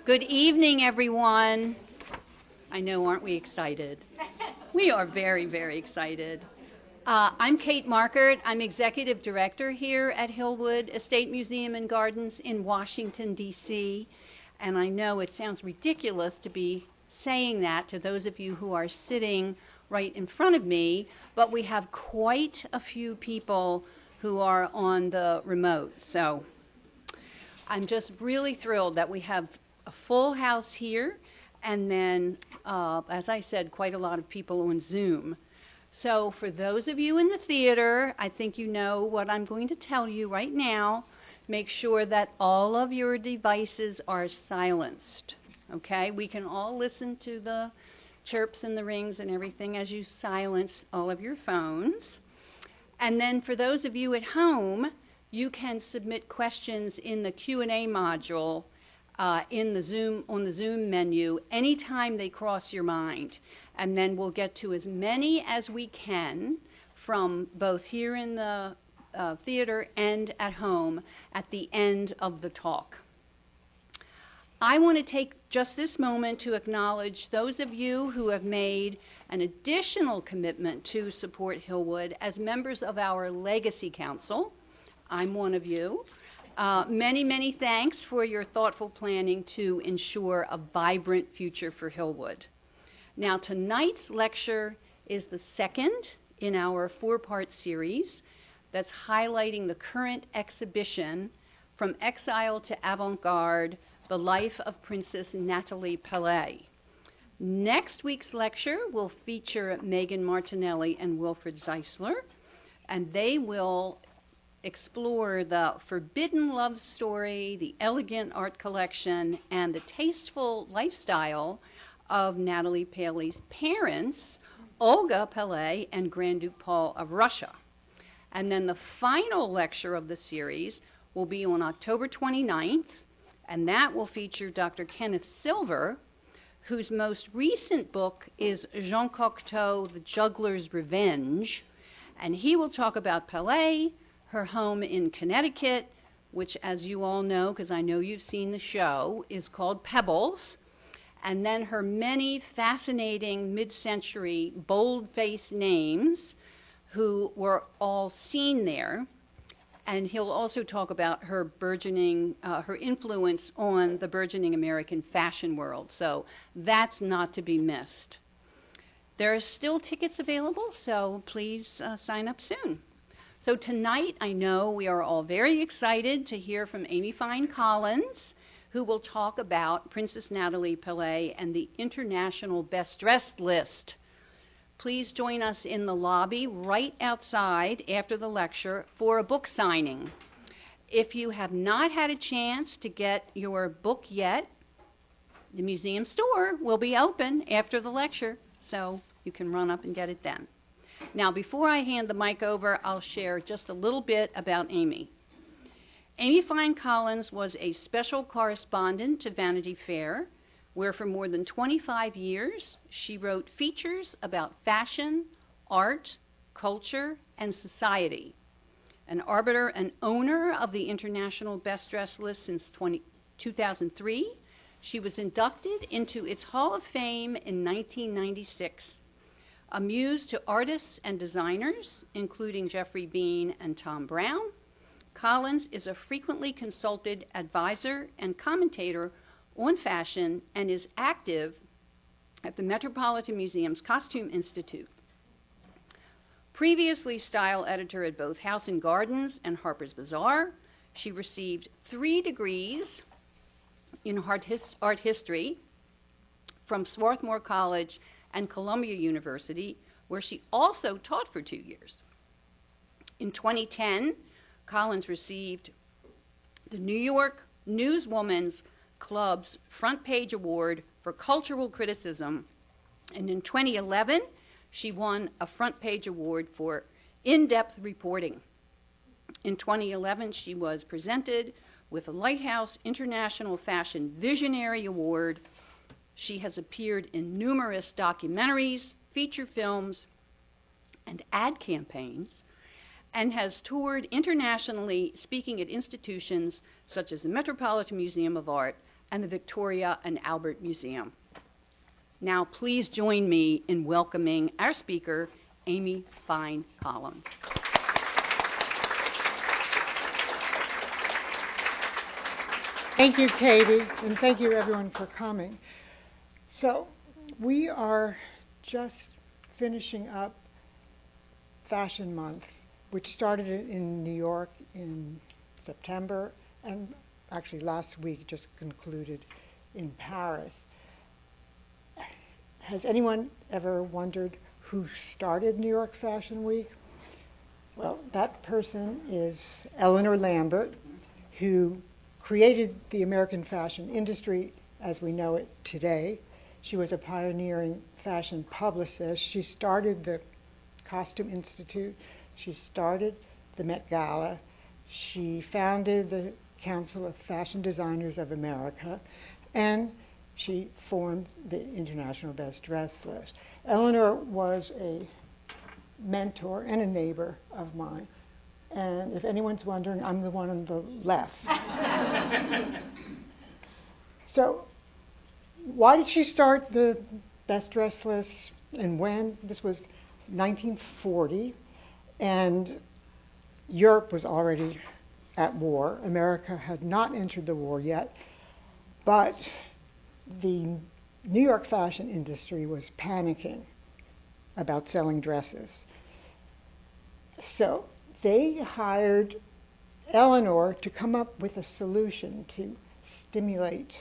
Good evening, everyone. I know, aren't we excited? We are very, very excited. I'm Kate Markert. I'm Executive Director here at Hillwood Estate Museum and Gardens in Washington, D.C. And I know it sounds ridiculous to be saying that to those of you who are sitting right in front of me, but we have quite a few people who are on the remote. So I'm just really thrilled that we have a full house here, and then, as I said, quite a lot of people on Zoom. So for those of you in the theater, I think you know what I'm going to tell you right now. Make sure that all of your devices are silenced, okay? We can all listen to the chirps and the rings and everything as you silence all of your phones. And then for those of you at home, you can submit questions in the Q&A module on the Zoom menu anytime they cross your mind. And then we'll get to as many as we can from both here in the theater and at home at the end of the talk. I want to take just this moment to acknowledge those of you who have made an additional commitment to support Hillwood as members of our Legacy Council. I'm one of you. Many, many thanks for your thoughtful planning to ensure a vibrant future for Hillwood. Now, tonight's lecture is the second in our four-part series that's highlighting the current exhibition, From Exile to Avant-Garde, The Life of Princess Natalie Paley. Next week's lecture will feature Megan Martinelli and Wilfred Zeisler, and they will explore the forbidden love story, the elegant art collection, and the tasteful lifestyle of Natalie Paley's parents, Olga Paley and Grand Duke Paul of Russia. And then the final lecture of the series will be on October 29th, and that will feature Dr. Kenneth Silver, whose most recent book is Jean Cocteau, The Juggler's Revenge, and he will talk about Paley, her home in Connecticut, which, as you all know, because I know you've seen the show, is called Pebbles, and then her many fascinating mid-century bold-faced names who were all seen there. And he'll also talk about her burgeoning, her influence on the burgeoning American fashion world. So that's not to be missed. There are still tickets available, so please sign up soon. So tonight, I know we are all very excited to hear from Amy Fine Collins, who will talk about Princess Natalie Paley and the International Best Dressed list. Please join us in the lobby right outside after the lecture for a book signing. If you have not had a chance to get your book yet, the museum store will be open after the lecture, so you can run up and get it then. Now, before I hand the mic over, I'll share just a little bit about Amy. Amy Fine Collins was a special correspondent to Vanity Fair, where for more than 25 years she wrote features about fashion, art, culture, and society. An arbiter and owner of the International Best Dressed list since 2003, she was inducted into its Hall of Fame in 1996. A muse to artists and designers, including Jeffrey Bean and Tom Brown, Collins is a frequently consulted advisor and commentator on fashion and is active at the Metropolitan Museum's Costume Institute. Previously style editor at both House and Gardens and Harper's Bazaar, she received 3 degrees in art history from Swarthmore College and Columbia University, where she also taught for 2 years. In 2010, Collins received the New York Newswoman's Club's Front Page Award for Cultural Criticism, and in 2011, she won a Front Page Award for in-depth reporting. In 2011, she was presented with a Lighthouse International Fashion Visionary Award. She has appeared in numerous documentaries, feature films, and ad campaigns, and has toured internationally speaking at institutions such as the Metropolitan Museum of Art, and the Victoria and Albert Museum. Now, please join me in welcoming our speaker, Amy Fine-Collin. Thank you, Katie, and thank you everyone for coming. So we are just finishing up Fashion Month, which started in New York in September, and actually last week just concluded in Paris. Has anyone ever wondered who started New York Fashion Week? Well, that person is Eleanor Lambert, who created the American fashion industry as we know it today. She was a pioneering fashion publicist. She started the Costume Institute. She started the Met Gala. She founded the Council of Fashion Designers of America, and she formed the International Best Dress List. Eleanor was a mentor and a neighbor of mine. And if anyone's wondering, I'm the one on the left. So why did she start the Best Dress List and when? This was 1940, and Europe was already at war. America had not entered the war yet, but the New York fashion industry was panicking about selling dresses. So they hired Eleanor to come up with a solution to stimulate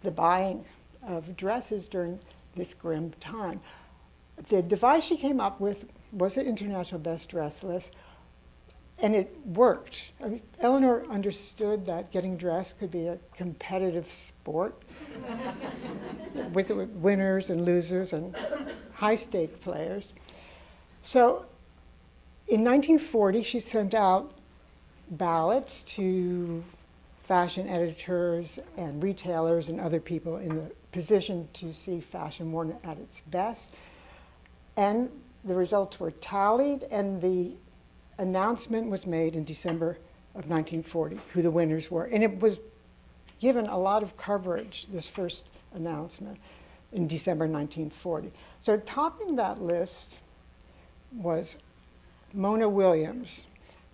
the buying of dresses during this grim time. The device she came up with was the International Best Dress List, and it worked. I mean, Eleanor understood that getting dressed could be a competitive sport with winners and losers and high-stake players. So in 1940, she sent out ballots to fashion editors and retailers and other people in the position to see fashion worn at its best. And the results were tallied, and the announcement was made in December of 1940, who the winners were. And it was given a lot of coverage, this first announcement, in December 1940. So topping that list was Mona Williams.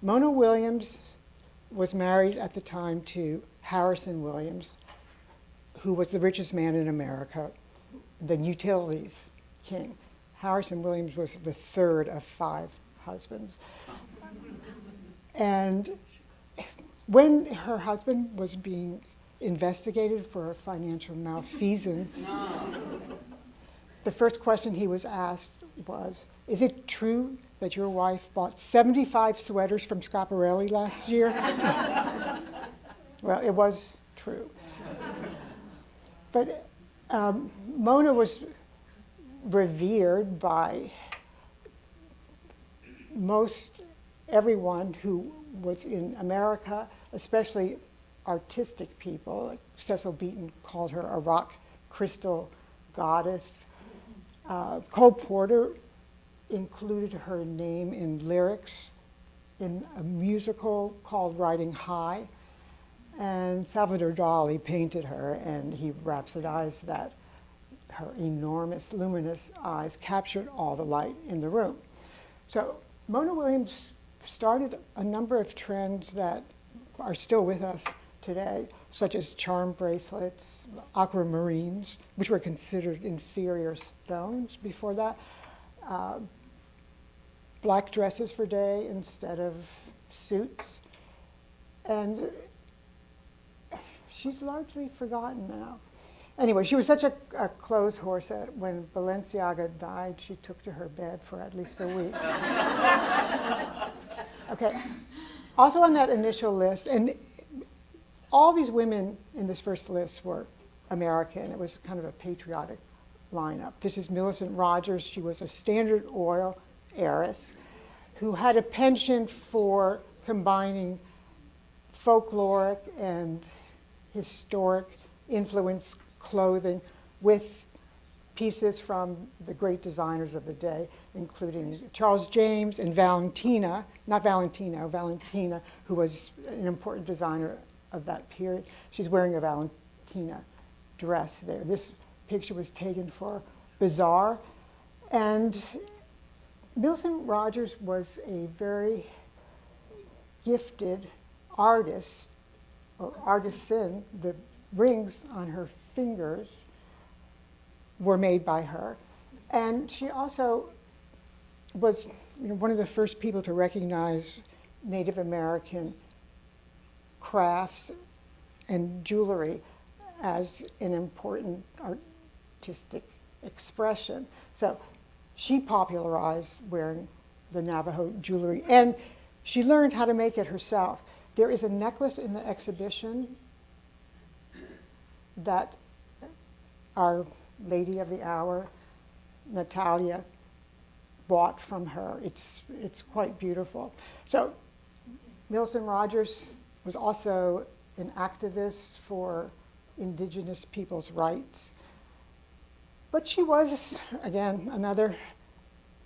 Mona Williams was married at the time to Harrison Williams, who was the richest man in America, the utilities king. Harrison Williams was the third of 5 husbands. And when her husband was being investigated for financial malfeasance, the first question he was asked was, "Is it true that your wife bought 75 sweaters from Schiaparelli last year?" Well, it was true. But Mona was revered by most everyone who was in America, especially artistic people. Like Cecil Beaton called her a rock crystal goddess. Cole Porter included her name in lyrics in a musical called Riding High. And Salvador Dali painted her, and he rhapsodized that her enormous, luminous eyes captured all the light in the room. So Mona Williams started a number of trends that are still with us today, such as charm bracelets, aquamarines, which were considered inferior stones before that, black dresses for day instead of suits, and she's largely forgotten now. Anyway, she was such a clothes horse that when Balenciaga died, she took to her bed for at least a week. Okay. Also on that initial list, and all these women in this first list were American. It was kind of a patriotic lineup. This is Millicent Rogers. She was a Standard Oil heiress who had a penchant for combining folkloric and historic influence clothing with pieces from the great designers of the day, including Charles James and Valentina, not Valentino, Valentina, who was an important designer of that period. She's wearing a Valentina dress there. This picture was taken for Bazaar. And Millicent Rogers was a very gifted artist, or artisan. The rings on her fingers were made by her. And she also was one of the first people to recognize Native American crafts and jewelry as an important artistic expression. So she popularized wearing the Navajo jewelry, and she learned how to make it herself. There is a necklace in the exhibition that our lady of the hour, Natalia, bought from her. It's quite beautiful. So Millicent Rogers was also an activist for indigenous people's rights. But she was, again, another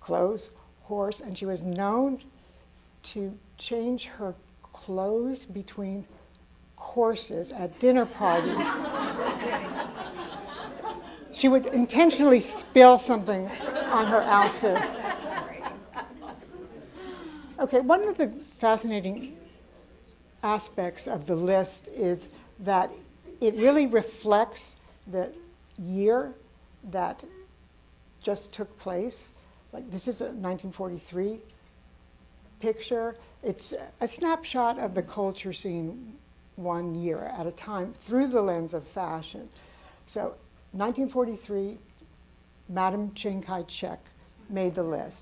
clothes horse, and she was known to change her clothes between courses at dinner parties. She would intentionally spill something on her outfit. Okay, one of the fascinating aspects of the list is that it really reflects the year that just took place. Like, this is a 1943 picture. It's a snapshot of the culture scene 1 year at a time through the lens of fashion. So 1943, Madame Chiang Kai-shek made the list.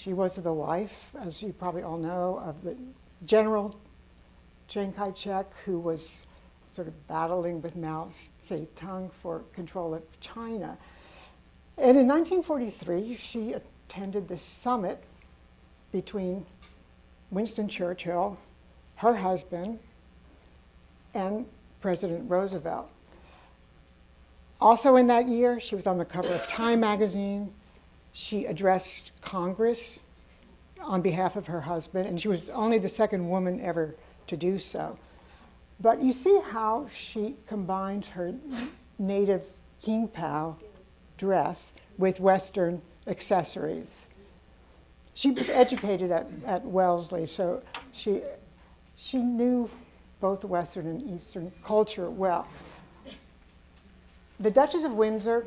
She was the wife, as you probably all know, of the General Chiang Kai-shek, who was sort of battling with Mao Zedong for control of China. And in 1943, she attended the summit between Winston Churchill, her husband, and President Roosevelt. Also in that year, she was on the cover of Time magazine. She addressed Congress on behalf of her husband, and she was only the second woman ever to do so. But you see how she combined her native Qingpao dress with Western accessories. She was educated at Wellesley, so she knew both Western and Eastern culture well. The Duchess of Windsor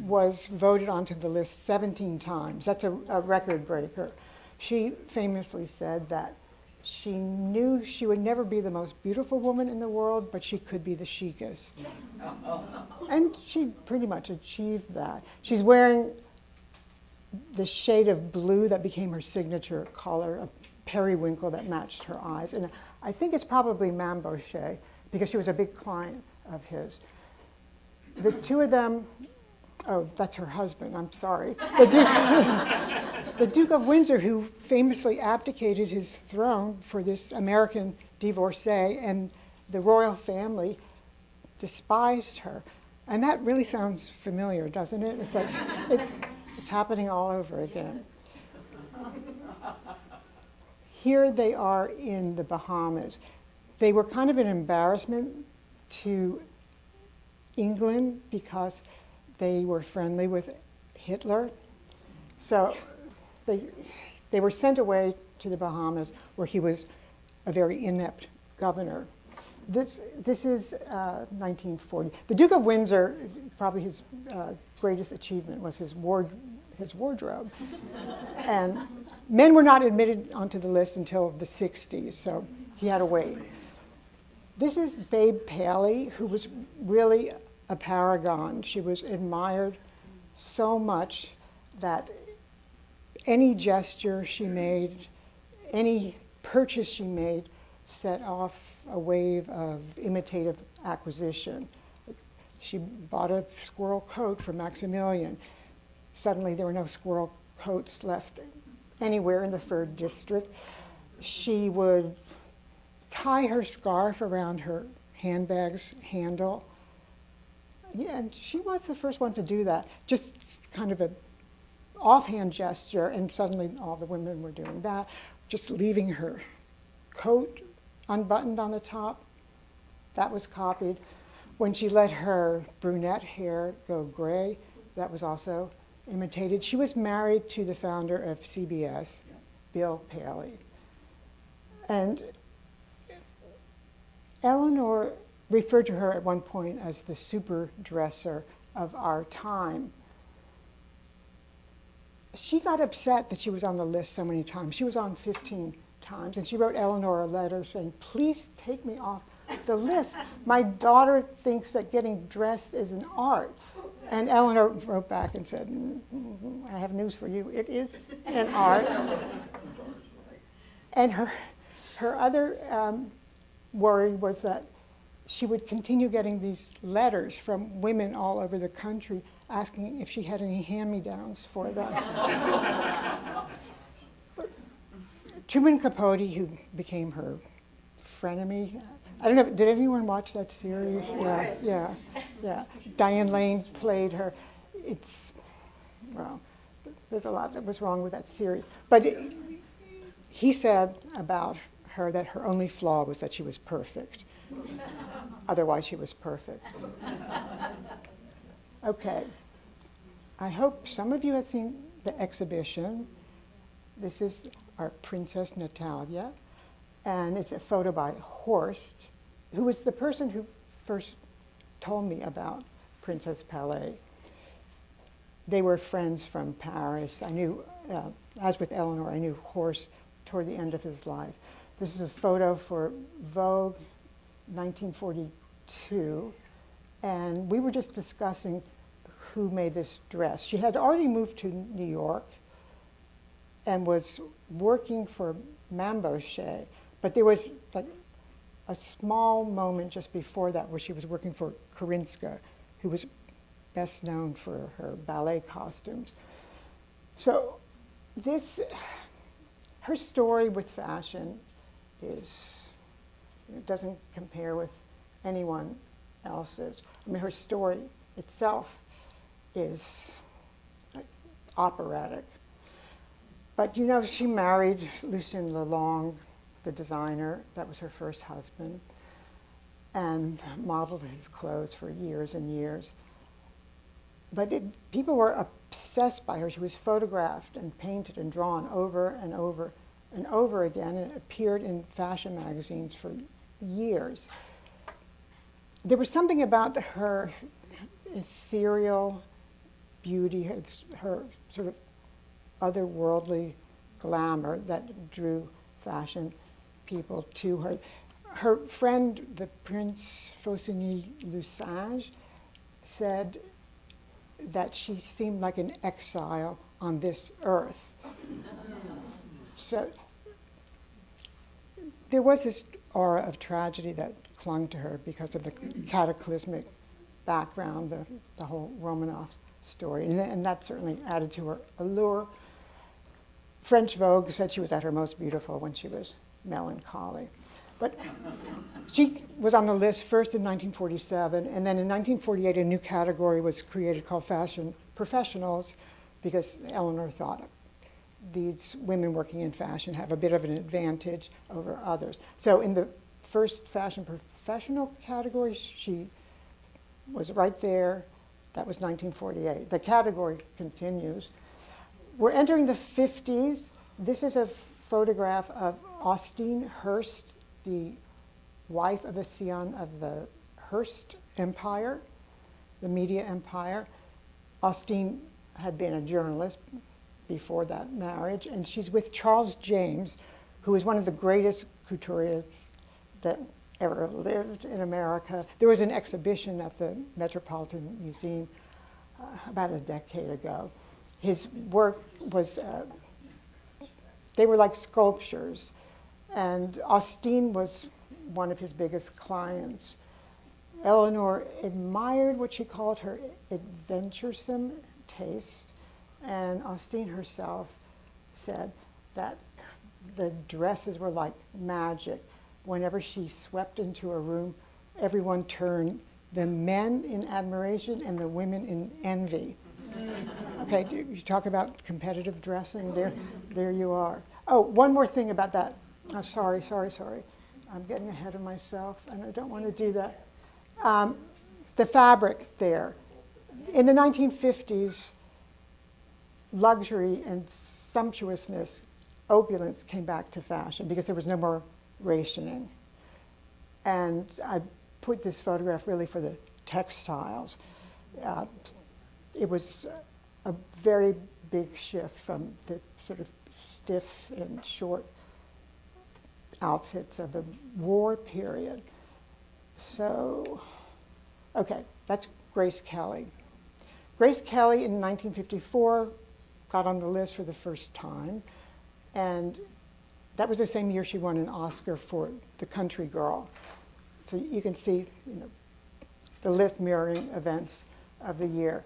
was voted onto the list 17 times. That's a record breaker. She famously said that she knew she would never be the most beautiful woman in the world, but she could be the chicest. And she pretty much achieved that. She's wearing the shade of blue that became her signature color, a periwinkle that matched her eyes. And I think it's probably Mamboche, because she was a big client of his. The two of them, oh, that's her husband, I'm sorry. The Duke of Windsor, who famously abdicated his throne for this American divorcee, and the royal family despised her. And that really sounds familiar, doesn't it? It's like, it's happening all over again. Here they are in the Bahamas. They were kind of an embarrassment to England because they were friendly with Hitler. So they were sent away to the Bahamas, where he was a very inept governor. This is 1940. The Duke of Windsor, probably his greatest achievement was his wardrobe. And men were not admitted onto the list until the 60s, so he had to wait. This is Babe Paley, who was really a paragon. She was admired so much that any gesture she made, any purchase she made, set off a wave of imitative acquisition. She bought a squirrel coat for Maximilian. Suddenly there were no squirrel coats left anywhere in the Fur District. She would tie her scarf around her handbag's handle. Yeah, and she was the first one to do that. Just kind of an offhand gesture, and suddenly all the women were doing that, just leaving her coat unbuttoned on the top. That was copied. When she let her brunette hair go gray, that was also imitated. She was married to the founder of CBS, Bill Paley. And Eleanor referred to her at one point as the super dresser of our time. She got upset that she was on the list so many times. She was on 15 times, and she wrote Eleanor a letter saying, "Please take me off the list. My daughter thinks that getting dressed is an art." And Eleanor wrote back and said, "I have news for you. It is an art." And her other worry was that she would continue getting these letters from women all over the country asking if she had any hand-me-downs for them. Truman Capote, who became her frenemy, I don't know, did anyone watch that series? Yeah. Diane Lane played her. Well, there's a lot that was wrong with that series. But he said about her that her only flaw was that she was perfect. Otherwise, she was perfect. Okay. I hope some of you have seen the exhibition. This is our Princess Natalia, and it's a photo by Horst, who was the person who first told me about Princess Paley. They were friends from Paris. I knew, as with Eleanor, I knew Horst toward the end of his life. This is a photo for Vogue 1942, and we were just discussing who made this dress. She had already moved to New York and was working for Mamboche, but there was like a small moment just before that where she was working for Korinska, who was best known for her ballet costumes. So her story with fashion doesn't compare with anyone else's. I mean, her story itself is operatic. But you know, she married Lucien Lelong, the designer. That was her first husband, and modeled his clothes for years and years. But people were obsessed by her. She was photographed and painted and drawn over and over and over again, and it appeared in fashion magazines for years. There was something about her ethereal beauty, her sort of otherworldly glamour that drew fashion people to her. Her friend, the Prince Faucigny Lusange, said that she seemed like an exile on this earth. So there was this aura of tragedy that clung to her because of the cataclysmic background, the whole Romanov story, and that certainly added to her allure. French Vogue said she was at her most beautiful when she was melancholy. But she was on the list first in 1947, and then in 1948 a new category was created called fashion professionals, because Eleanor thought these women working in fashion have a bit of an advantage over others. So in the first fashion professional category, she was right there. That was 1948. The category continues. We're entering the 50s. This is a photograph of Austin Hearst, the wife of a scion of the Hearst Empire, the media empire. Austin had been a journalist before that marriage, and she's with Charles James, who is one of the greatest couturiers that ever lived in America. There was an exhibition at the Metropolitan Museum about a decade ago. His work was, they were like sculptures, and Austin was one of his biggest clients. Eleanor admired what she called her adventuresome taste, and Austin herself said that the dresses were like magic. Whenever she swept into a room, everyone turned, the men in admiration and the women in envy. Okay, you talk about competitive dressing, there you are. Oh, one more thing about that. Oh, sorry. I'm getting ahead of myself, and I don't want to do that. The fabric there. In the 1950s, luxury and sumptuousness, opulence came back to fashion because there was no more rationing. And I put this photograph really for the textiles. It was a very big shift from the sort of stiff and short outfits of the war period. So, okay, that's Grace Kelly. Grace Kelly in 1954 got on the list for the first time, and that was the same year she won an Oscar for The Country Girl. So you can see, the list mirroring events of the year.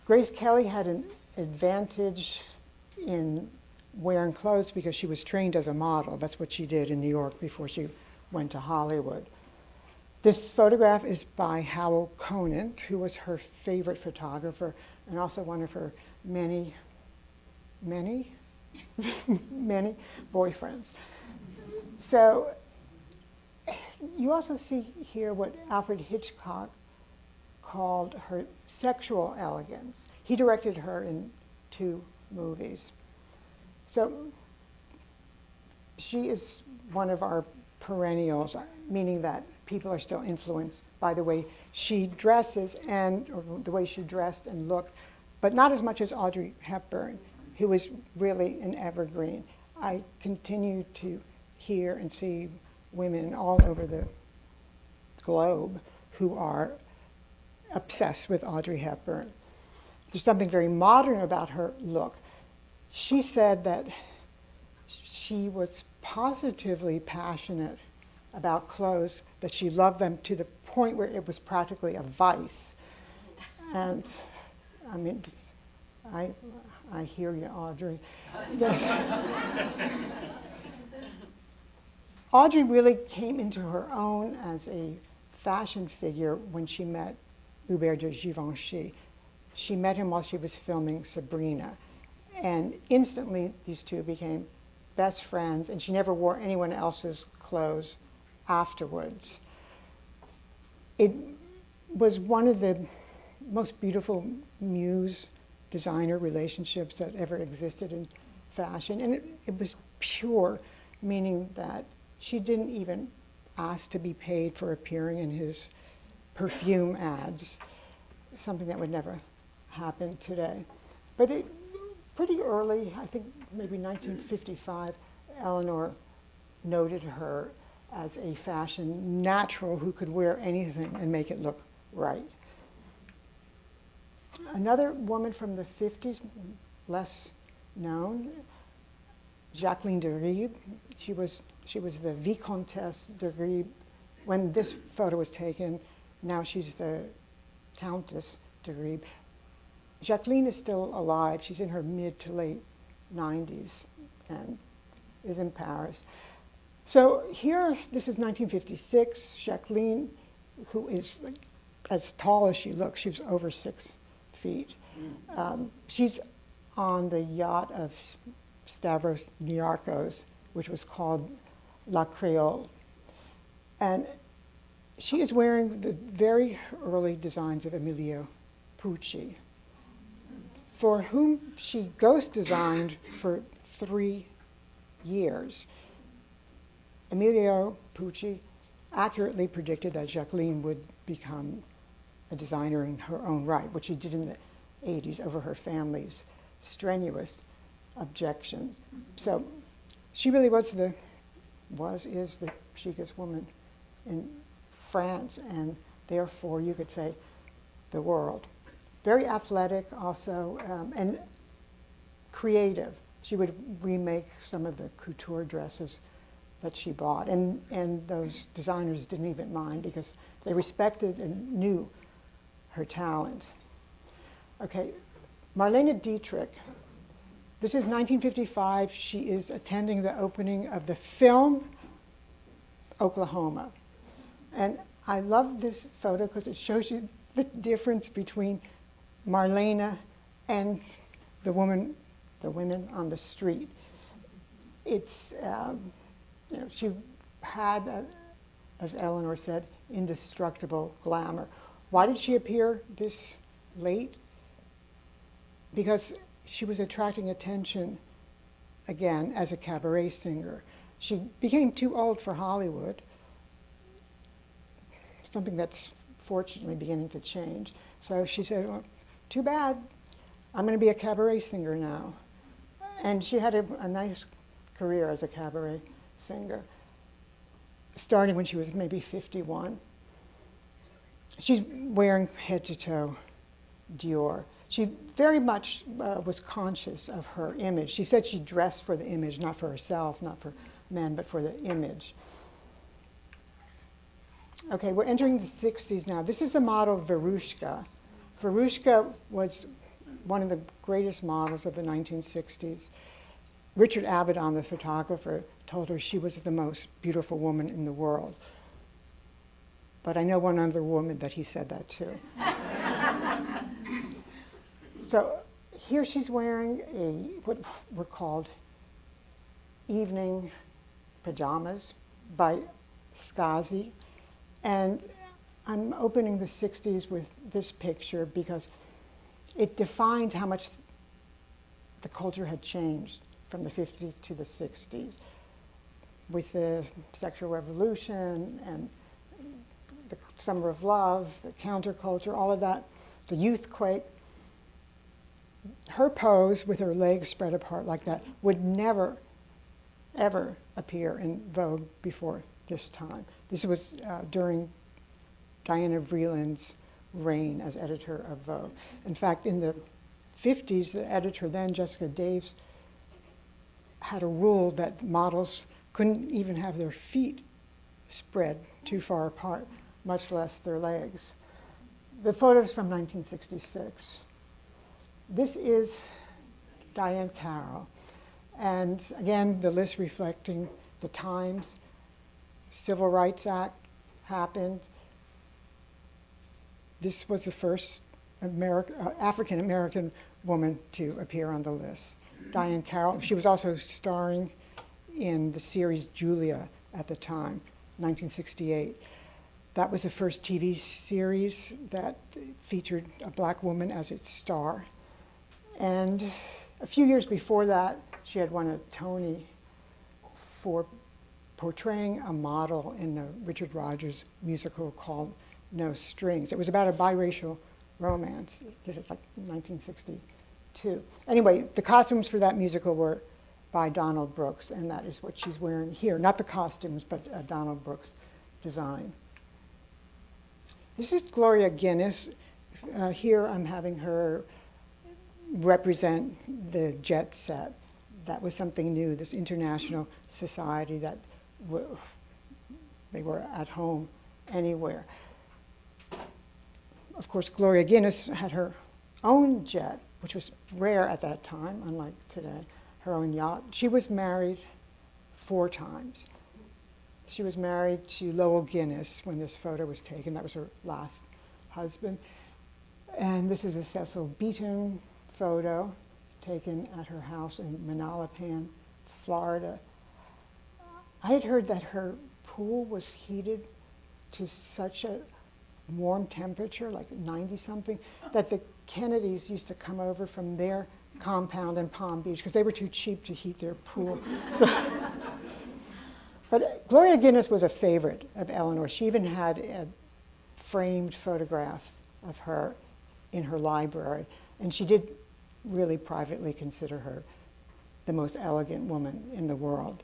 Grace Kelly had an advantage in wearing clothes because she was trained as a model. That's what she did in New York before she went to Hollywood. This photograph is by Howell Conant, who was her favorite photographer and also one of her many boyfriends. So you also see here what Alfred Hitchcock called her sexual elegance. He directed her in 2 movies. So she is one of our perennials, meaning that people are still influenced by the way she dresses or the way she dressed and looked, but not as much as Audrey Hepburn, who is really an evergreen. I continue to hear and see women all over the globe who are obsessed with Audrey Hepburn. There's something very modern about her look. She said that she was positively passionate about clothes, that she loved them to the point where it was practically a vice. And I mean, I hear you, Audrey. Audrey really came into her own as a fashion figure when she met Hubert de Givenchy. She met him while she was filming Sabrina. And instantly, these two became best friends, and she never wore anyone else's clothes afterwards. It was one of the most beautiful muse-designer relationships that ever existed in fashion, and it was pure, meaning that she didn't even ask to be paid for appearing in his perfume ads, something that would never happen today. But pretty early, I think maybe 1955, Eleanor noted her as a fashion natural who could wear anything and make it look right. Another woman from the 50s, less known, Jacqueline de Ribe. She was the Vicomtesse de Ribe when this photo was taken. Now she's the Countess de Ribe. Jacqueline is still alive. She's in her mid to late 90s and is in Paris. So here, this is 1956. Jacqueline, who is as tall as she looks, she's over 6 feet. She's on the yacht of Stavros Niarchos, which was called La Creole. And she is wearing the very early designs of Emilio Pucci, for whom she ghost designed for 3 years. Emilio Pucci accurately predicted that Jacqueline would become a designer in her own right, which she did in the 80s over her family's strenuous objection. So she really is the chicest woman in France, and therefore you could say the world. Very athletic also, and creative. She would remake some of the couture dresses that she bought, and those designers didn't even mind because they respected and knew her talent. Okay, Marlene Dietrich. This is 1955. She is attending the opening of the film Oklahoma. And I love this photo because it shows you the difference between Marlene and the women on the street. It's, she had as Eleanor said, indestructible glamour. Why did she appear this late? Because she was attracting attention again as a cabaret singer. She became too old for Hollywood, something that's fortunately beginning to change. So she said, well, too bad, I'm going to be a cabaret singer now. And she had a nice career as a cabaret singer, starting when she was maybe 51. She's wearing head to toe Dior. She very much was conscious of her image. She said she dressed for the image, not for herself, not for men, but for the image. Okay, we're entering the 60s now. This is the model Verushka. Verushka was one of the greatest models of the 1960s. Richard Avedon, the photographer, told her she was the most beautiful woman in the world. But I know one other woman that he said that to. So here she's wearing what were called evening pajamas by Skazi. And I'm opening the 60s with this picture because it defines how much the culture had changed from the 50s to the 60s. With the sexual revolution and the summer of love, the counterculture, all of that, the youthquake, her pose with her legs spread apart like that would never, ever appear in Vogue before this time. This was during Diana Vreeland's reign as editor of Vogue. In fact, in the 50s, the editor then, Jessica Daves, had a rule that models couldn't even have their feet spread too far apart, much less their legs. The photo's from 1966. This is Diane Carroll. And again, the list reflecting the times. Civil Rights Act happened. This was the first African-American woman to appear on the list. Diane Carroll. She was also starring in the series Julia at the time, 1968. That was the first TV series that featured a black woman as its star. And a few years before that, she had won a Tony for portraying a model in a Richard Rodgers musical called No Strings. It was about a biracial romance. This is like 1962. Anyway, the costumes for that musical were by Donald Brooks, and that is what she's wearing here. Not the costumes, but a Donald Brooks design. This is Gloria Guinness. Here I'm having her represent the jet set. That was something new, this international society that they were at home anywhere. Of course, Gloria Guinness had her own jet, which was rare at that time, unlike today, her own yacht. She was married 4 times. She was married to Lowell Guinness when this photo was taken. That was her last husband. And this is a Cecil Beaton photo taken at her house in Manalapan, Florida. I had heard that her pool was heated to such a warm temperature, like 90-something, that the Kennedys used to come over from their compound in Palm Beach because they were too cheap to heat their pool. But Gloria Guinness was a favorite of Eleanor. She even had a framed photograph of her in her library, and she did really privately consider her the most elegant woman in the world.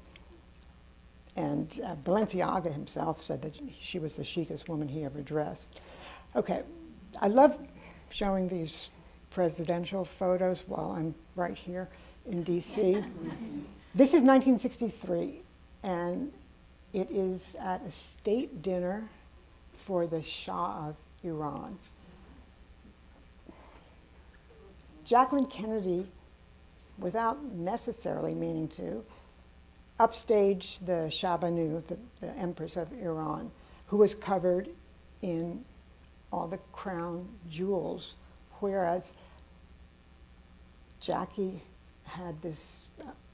And Balenciaga himself said that she was the chicest woman he ever dressed. Okay, I love showing these presidential photos while I'm right here in D.C. This is 1963, and it is at a state dinner for the Shah of Iran. Jacqueline Kennedy, without necessarily meaning to, upstaged the Shah Banu, the Empress of Iran, who was covered in all the crown jewels, whereas Jackie had this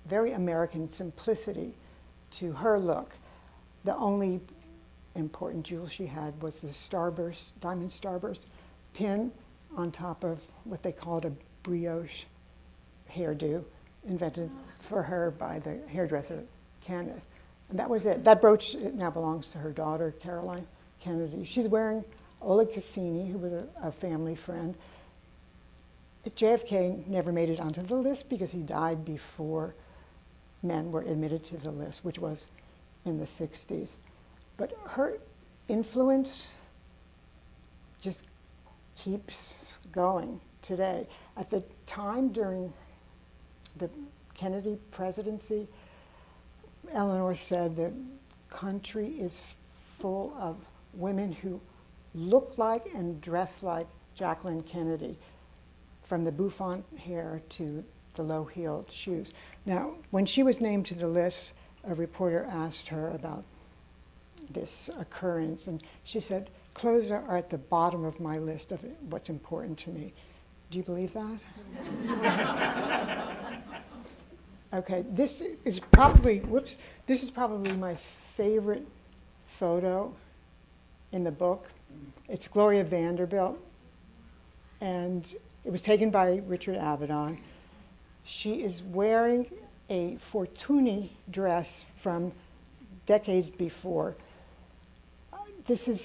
very American simplicity to her look. The only important jewel she had was the starburst, diamond starburst pin on top of what they called a brioche hairdo, invented for her by the hairdresser Kenneth. And that was it. That brooch now belongs to her daughter, Caroline Kennedy. She's wearing Oleg Cassini, who was a family friend. JFK never made it onto the list because he died before men were admitted to the list, which was in the 60s. But her influence just keeps going today. At the time during the Kennedy presidency, Eleanor said the country is full of women who look like and dress like Jacqueline Kennedy, from the bouffant hair to the low-heeled shoes. Now, when she was named to the list, a reporter asked her about this occurrence, and she said, "Clothes are at the bottom of my list of what's important to me." Do you believe that? Okay, this is probably my favorite photo in the book. It's Gloria Vanderbilt, and it was taken by Richard Avedon. She is wearing a Fortuny dress from decades before. This is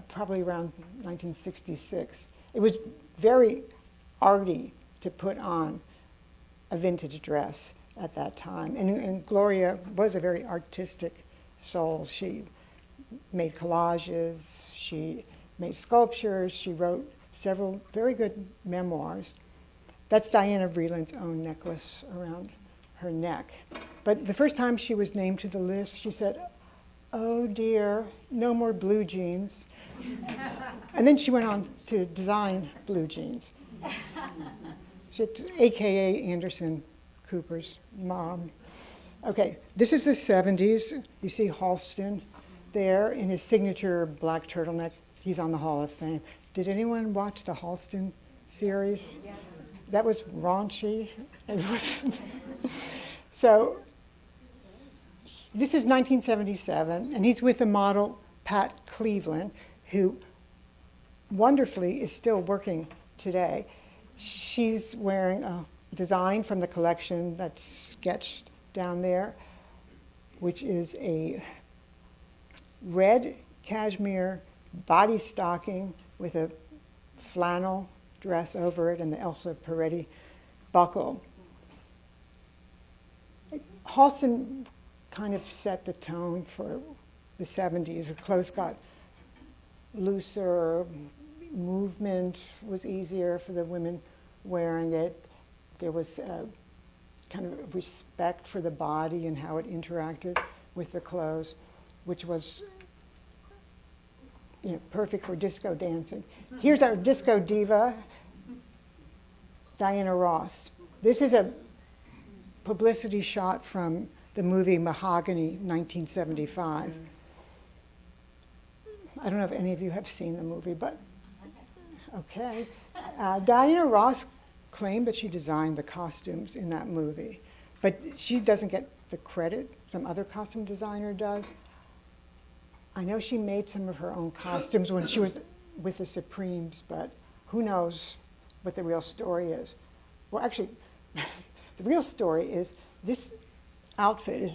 probably around 1966. It was very arty to put on a vintage dress at that time. And Gloria was a very artistic soul. She made collages, she made sculptures, she wrote several very good memoirs. That's Diana Vreeland's own necklace around her neck. But the first time she was named to the list, she said, "Oh dear, no more blue jeans." And then she went on to design blue jeans. She's AKA Anderson Cooper's mom. Okay, this is the 70s. You see Halston there in his signature black turtleneck. He's on the Hall of Fame. Did anyone watch the Halston series? Yes. That was raunchy. So this is 1977, and he's with the model Pat Cleveland, who wonderfully is still working today. She's wearing a design from the collection that's sketched down there, which is a red cashmere body stocking with a flannel dress over it and the Elsa Peretti buckle. Halston kind of set the tone for the 70s. The clothes got looser, movement was easier for the women wearing it. There was a kind of respect for the body and how it interacted with the clothes, which was perfect for disco dancing. Here's our disco diva, Diana Ross. This is a publicity shot from the movie Mahogany, 1975. I don't know if any of you have seen the movie, but okay. Diana Ross claimed that she designed the costumes in that movie, but she doesn't get the credit. Some other costume designer does. I know she made some of her own costumes when she was with the Supremes, but who knows what the real story is. Well, actually, the real story is this outfit is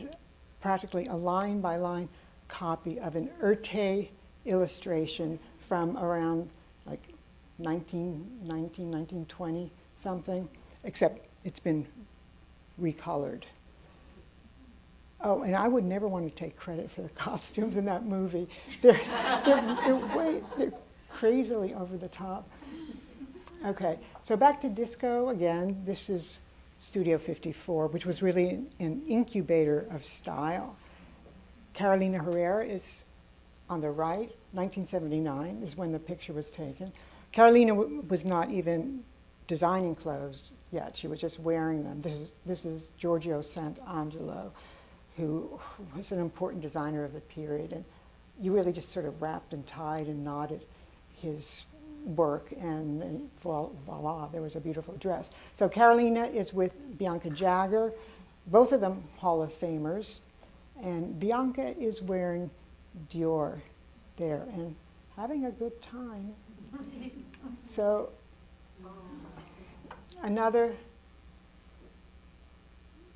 practically a line-by-line copy of an Urte illustration from around like 1919, 1920 something, except it's been recolored. Oh, and I would never want to take credit for the costumes in that movie. They're crazily over the top. Okay, so back to disco again. This is Studio 54, which was really an incubator of style. Carolina Herrera is on the right. 1979 is when the picture was taken. Carolina was not even designing clothes yet. She was just wearing them. This is Giorgio Sant'Angelo, who was an important designer of the period. And you really just sort of wrapped and tied and knotted his work, and voila, there was a beautiful dress. So Carolina is with Bianca Jagger, both of them Hall of Famers, and Bianca is wearing Dior there and having a good time. So another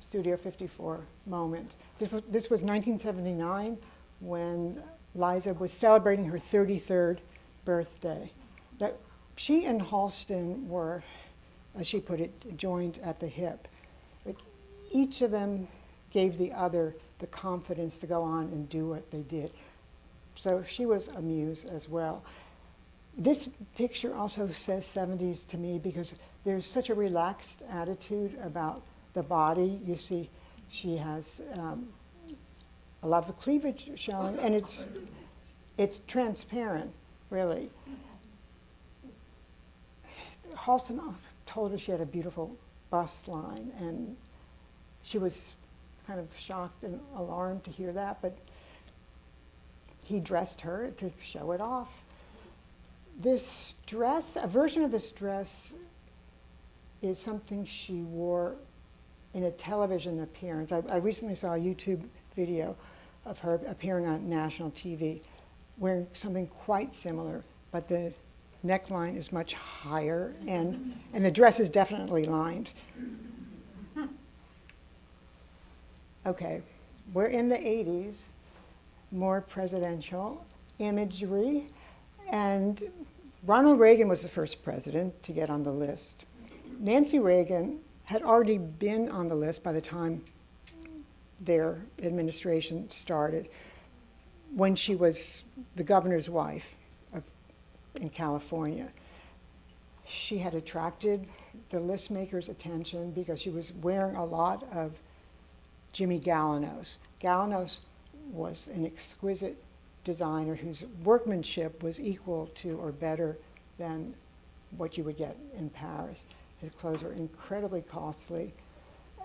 Studio 54 moment. This was 1979 when Liza was celebrating her 33rd birthday. Now, she and Halston were, as she put it, joined at the hip. But each of them gave the other the confidence to go on and do what they did. So she was a muse as well. This picture also says 70s to me because there's such a relaxed attitude about the body. You see she has a lot of cleavage showing, and it's transparent, really. Halston told her she had a beautiful bust line, and she was kind of shocked and alarmed to hear that, but he dressed her to show it off. This dress, a version of this dress, is something she wore in a television appearance. I recently saw a YouTube video of her appearing on national TV wearing something quite similar, but the neckline is much higher and the dress is definitely lined. Okay, we're in the 80s, more presidential imagery, and Ronald Reagan was the first president to get on the list. Nancy Reagan had already been on the list by the time their administration started, when she was the governor's wife in California. She had attracted the list makers' attention because she was wearing a lot of Jimmy Galanos. Galanos was an exquisite designer whose workmanship was equal to or better than what you would get in Paris. His clothes were incredibly costly,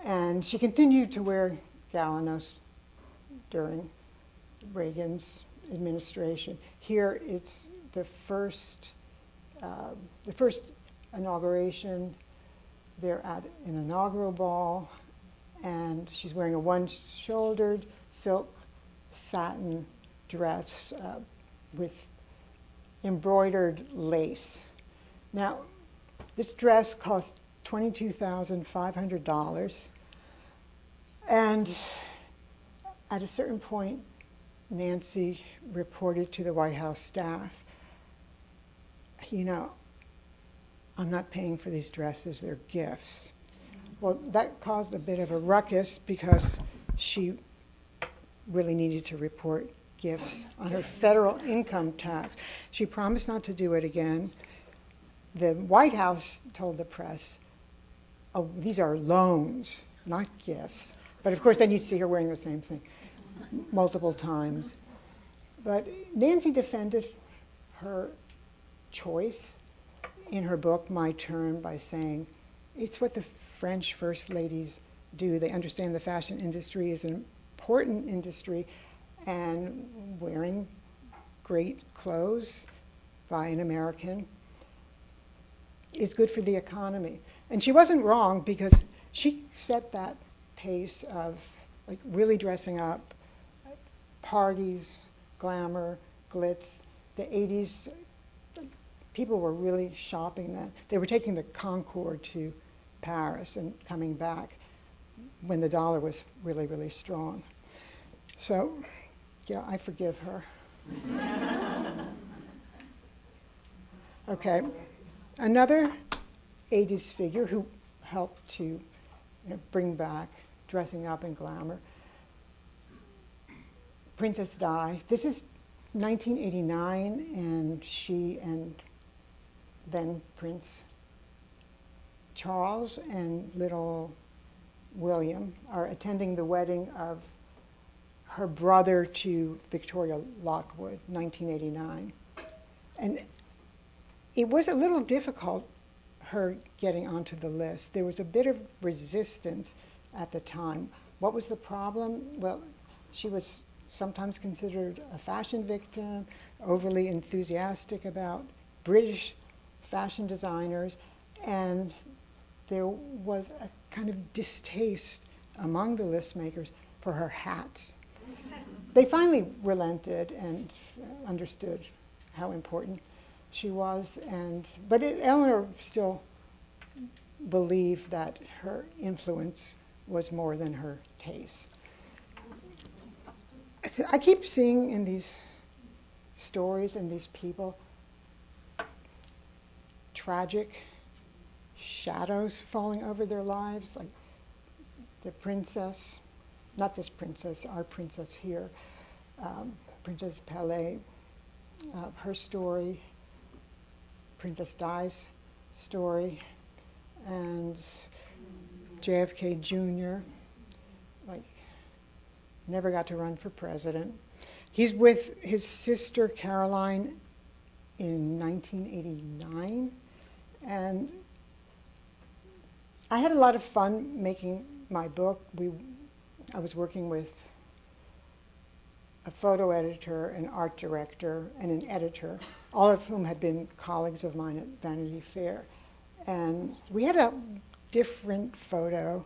and she continued to wear Galanos during Reagan's administration. Here it's the first inauguration. They're at an inaugural ball, and she's wearing a one-shouldered silk satin dress with embroidered lace. Now, this dress cost $22,500, and at a certain point, Nancy reported to the White House staff, you know, I'm not paying for these dresses, they're gifts. Well, that caused a bit of a ruckus because she really needed to report gifts on her federal income tax. She promised not to do it again. The White House told the press, oh, these are loans, not gifts. But of course, then you'd see her wearing the same thing multiple times. But Nancy defended her choice in her book, My Turn, by saying, it's what the French first ladies do. They understand the fashion industry is an important industry, and wearing great clothes by an American is good for the economy. And she wasn't wrong, because she set that pace of like really dressing up, parties, glamour, glitz. The 80s, people were really shopping then. They were taking the Concorde to Paris and coming back when the dollar was really, really strong. So, yeah, I forgive her. Okay, another 80s figure who helped to bring back dressing up in glamour, Princess Di. This is 1989, and she and then Prince Charles and little William are attending the wedding of her brother to Victoria Lockwood, 1989. And it was a little difficult, her getting onto the list. There was a bit of resistance at the time. What was the problem? Well, she was sometimes considered a fashion victim, overly enthusiastic about British fashion designers, and there was a kind of distaste among the list makers for her hats. They finally relented and understood how important she was, but Eleanor still believed that her influence was more than her taste. I keep seeing in these stories and these people tragic shadows falling over their lives, like the princess, not this princess, our princess here, Princess Paley, her story, Princess Di's story, and JFK Jr., like, never got to run for president. He's with his sister Caroline in 1989, and I had a lot of fun making my book. I was working with a photo editor, an art director, and an editor, all of whom had been colleagues of mine at Vanity Fair. And we had a different photo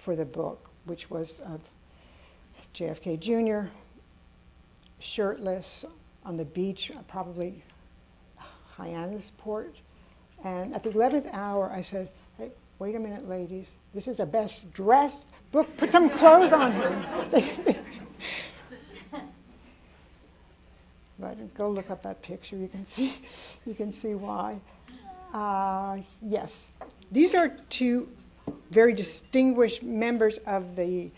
for the book, which was of JFK Jr. shirtless on the beach, probably Hyannisport. And at the 11th hour, I said, "Hey, wait a minute, ladies. This is a best dressed book. Put some clothes on him." But go look up that picture. You can see why. Yes, these are two very distinguished members of the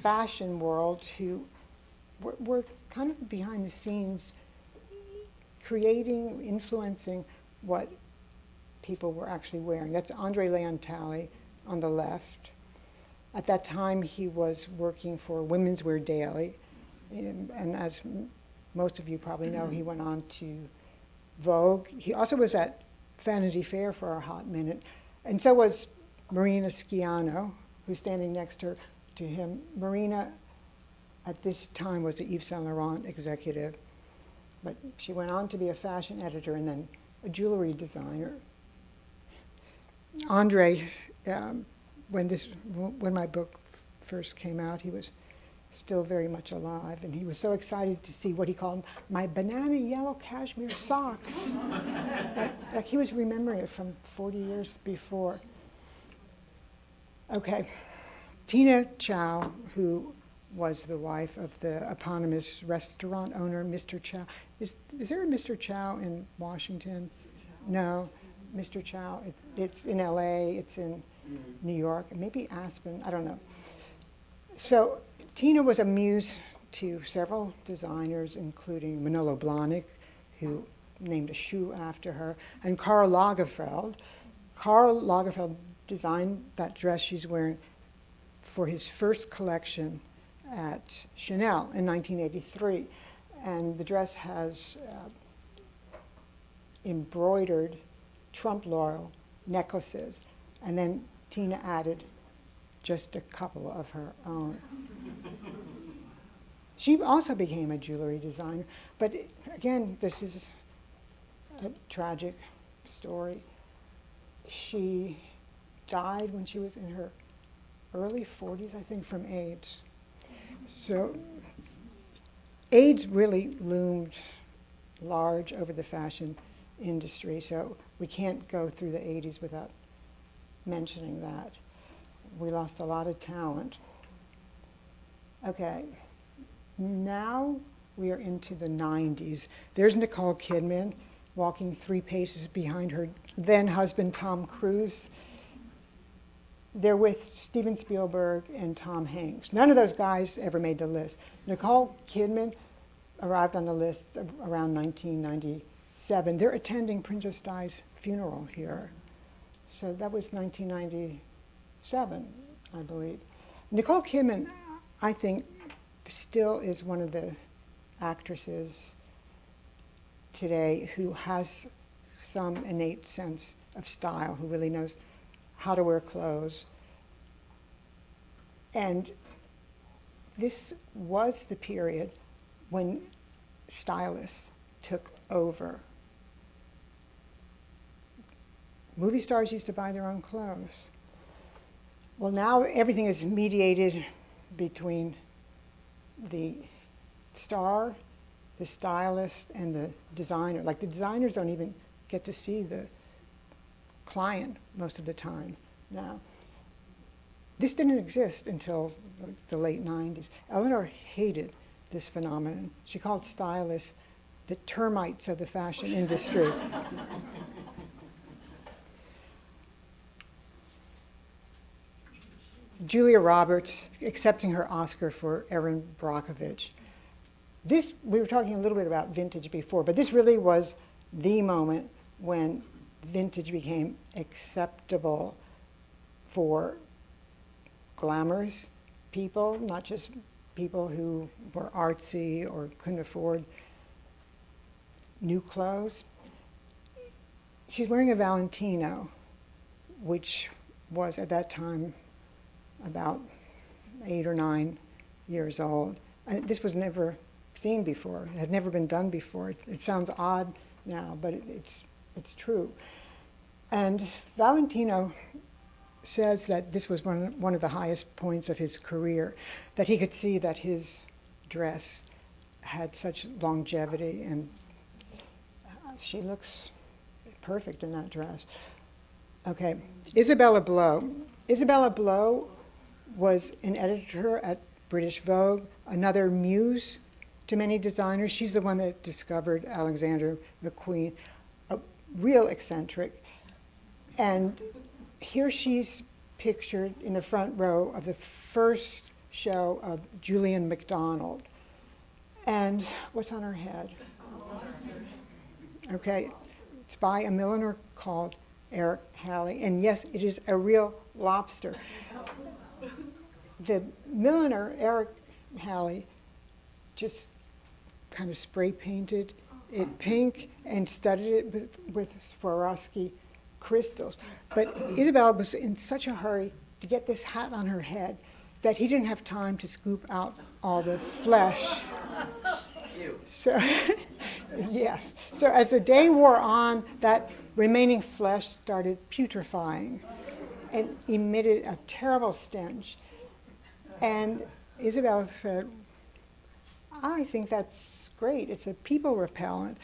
fashion world who were kind of behind the scenes, creating, influencing what people were actually wearing. That's Andre Leontali on the left. At that time, he was working for Women's Wear Daily, and as most of you probably know, he went on to Vogue. He also was at Vanity Fair for a hot minute, and so was Marina Schiano, who's standing next to him. Marina, at this time, was the Yves Saint Laurent executive, but she went on to be a fashion editor and then a jewelry designer. Andre, when my book first came out, he was still very much alive, and he was so excited to see what he called my banana yellow cashmere socks. like he was remembering it from 40 years before. Okay, Tina Chow, who was the wife of the eponymous restaurant owner, Mr. Chow. Is there a Mr. Chow in Washington? No, Mr. Chow. It's in LA, it's in New York, and maybe Aspen, I don't know. So Tina was a muse to several designers, including Manolo Blahnik, who named a shoe after her, and Karl Lagerfeld. Karl Lagerfeld designed that dress she's wearing for his first collection at Chanel in 1983. And the dress has embroidered Trump laurel necklaces. And then Tina added just a couple of her own. She also became a jewelry designer, but again, this is a tragic story. She died when she was in her early 40s, I think, from AIDS. So AIDS really loomed large over the fashion industry, so we can't go through the 80s without mentioning that. We lost a lot of talent. Okay, now we are into the 90s. There's Nicole Kidman walking 3 paces behind her then husband Tom Cruise. They're with Steven Spielberg and Tom Hanks. None of those guys ever made the list. Nicole Kidman arrived on the list around 1997. They're attending Princess Di's funeral here. So that was 1997, I believe. Nicole Kidman, I think, still is one of the actresses today who has some innate sense of style, who really knows how to wear clothes. And this was the period when stylists took over. Movie stars used to buy their own clothes. Well, now everything is mediated between the star, the stylist, and the designer. Like, the designers don't even get to see the client most of the time now. This didn't exist until the late 90s. Eleanor hated this phenomenon. She called stylists the termites of the fashion industry. Julia Roberts accepting her Oscar for Erin Brockovich. We were talking a little bit about vintage before, but this really was the moment when vintage became acceptable for glamorous people, not just people who were artsy or couldn't afford new clothes. She's wearing a Valentino, which was at that time about 8 or 9 years old. And this was never seen before. It had never been done before. It sounds odd now, but it's true. And Valentino says that this was one of the highest points of his career, that he could see that his dress had such longevity, and she looks perfect in that dress. Okay, Isabella Blow. Isabella Blow was an editor at British Vogue, another muse to many designers. She's the one that discovered Alexander McQueen, a real eccentric. And here she's pictured in the front row of the first show of Julian MacDonald. And what's on her head? Okay, it's by a milliner called Eric Halley. And yes, it is a real lobster. The milliner, Eric Halley, just kind of spray painted it pink and studded it with Swarovski crystals. But Isabel was in such a hurry to get this hat on her head that he didn't have time to scoop out all the flesh. So, yes. So as the day wore on, that remaining flesh started putrefying and emitted a terrible stench. And Isabel said, I think that's great. It's a people repellent.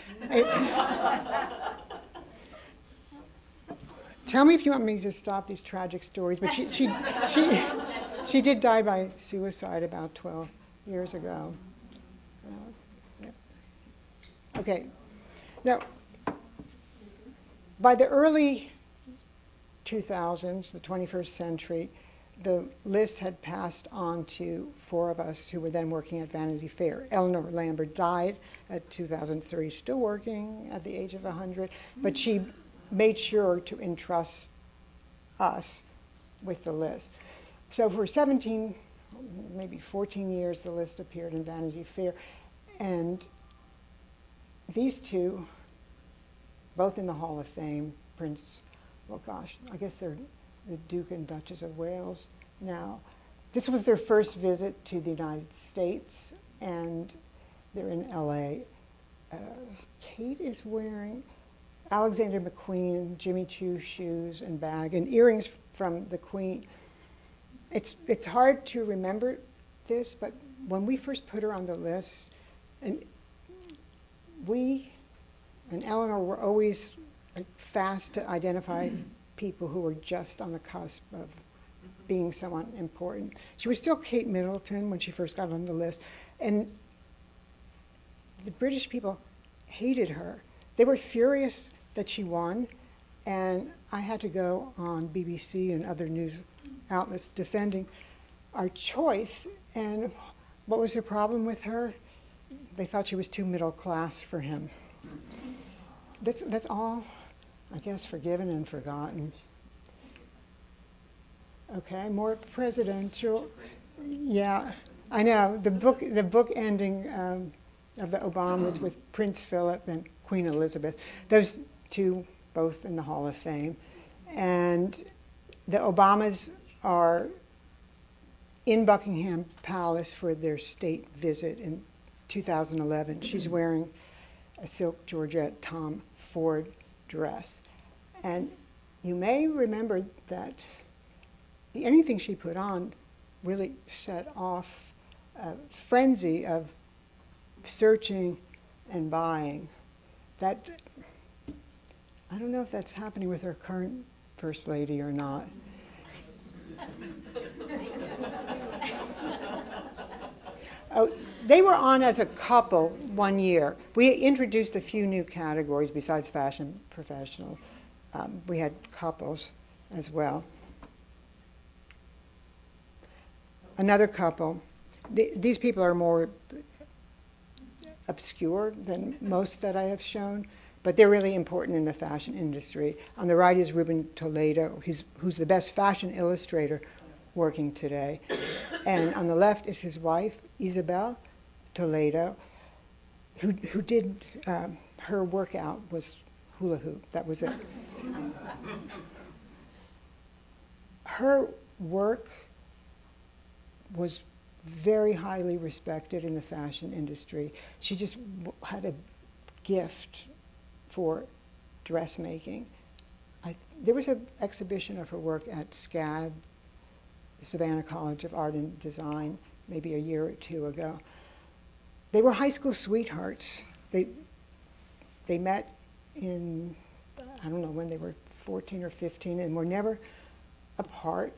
Tell me if you want me to stop these tragic stories, but she did die by suicide about 12 years ago. Yeah. Okay. Now, by the early 2000s, the 21st century, the list had passed on to 4 of us who were then working at Vanity Fair. Eleanor Lambert died at 2003, still working at the age of 100, but she made sure to entrust us with the list. So for 17, maybe 14 years, the list appeared in Vanity Fair. And these two, both in the Hall of Fame, well gosh, I guess they're the Duke and Duchess of Wales now. This was their first visit to the United States, and they're in LA. Kate is wearing Alexander McQueen, Jimmy Choo shoes and bag, and earrings from the Queen. It's hard to remember this, but when we first put her on the list, and we and Eleanor were always fast to identify people who were just on the cusp of being someone important. She was still Kate Middleton when she first got on the list, and the British people hated her. They were furious that she won, and I had to go on BBC and other news outlets defending our choice. And what was the problem with her? They thought she was too middle class for him. That's all, I guess, forgiven and forgotten. Okay, more presidential. Yeah, I know. The book ending of the Obamas with Prince Philip and Queen Elizabeth. Those two both in the Hall of Fame. And the Obamas are in Buckingham Palace for their state visit in 2011. She's wearing a silk Georgette Tom Ford dress. And you may remember that anything she put on really set off frenzy of searching and buying. That, I don't know if that's happening with our current First Lady or not. They were on as a couple one year. We introduced a few new categories besides fashion professionals. We had couples as well. Another couple. These people are more obscure than most that I have shown, but they're really important in the fashion industry. On the right is Ruben Toledo, who's the best fashion illustrator working today. And on the left is his wife, Isabel Toledo, who did, her workout was hula hoop. That was it. Her work was very highly respected in the fashion industry. She just had a gift for dressmaking. There was an exhibition of her work at SCAD, Savannah College of Art and Design, maybe a year or two ago. They were high school sweethearts. They met in, I don't know when they were 14 or 15, and were never apart.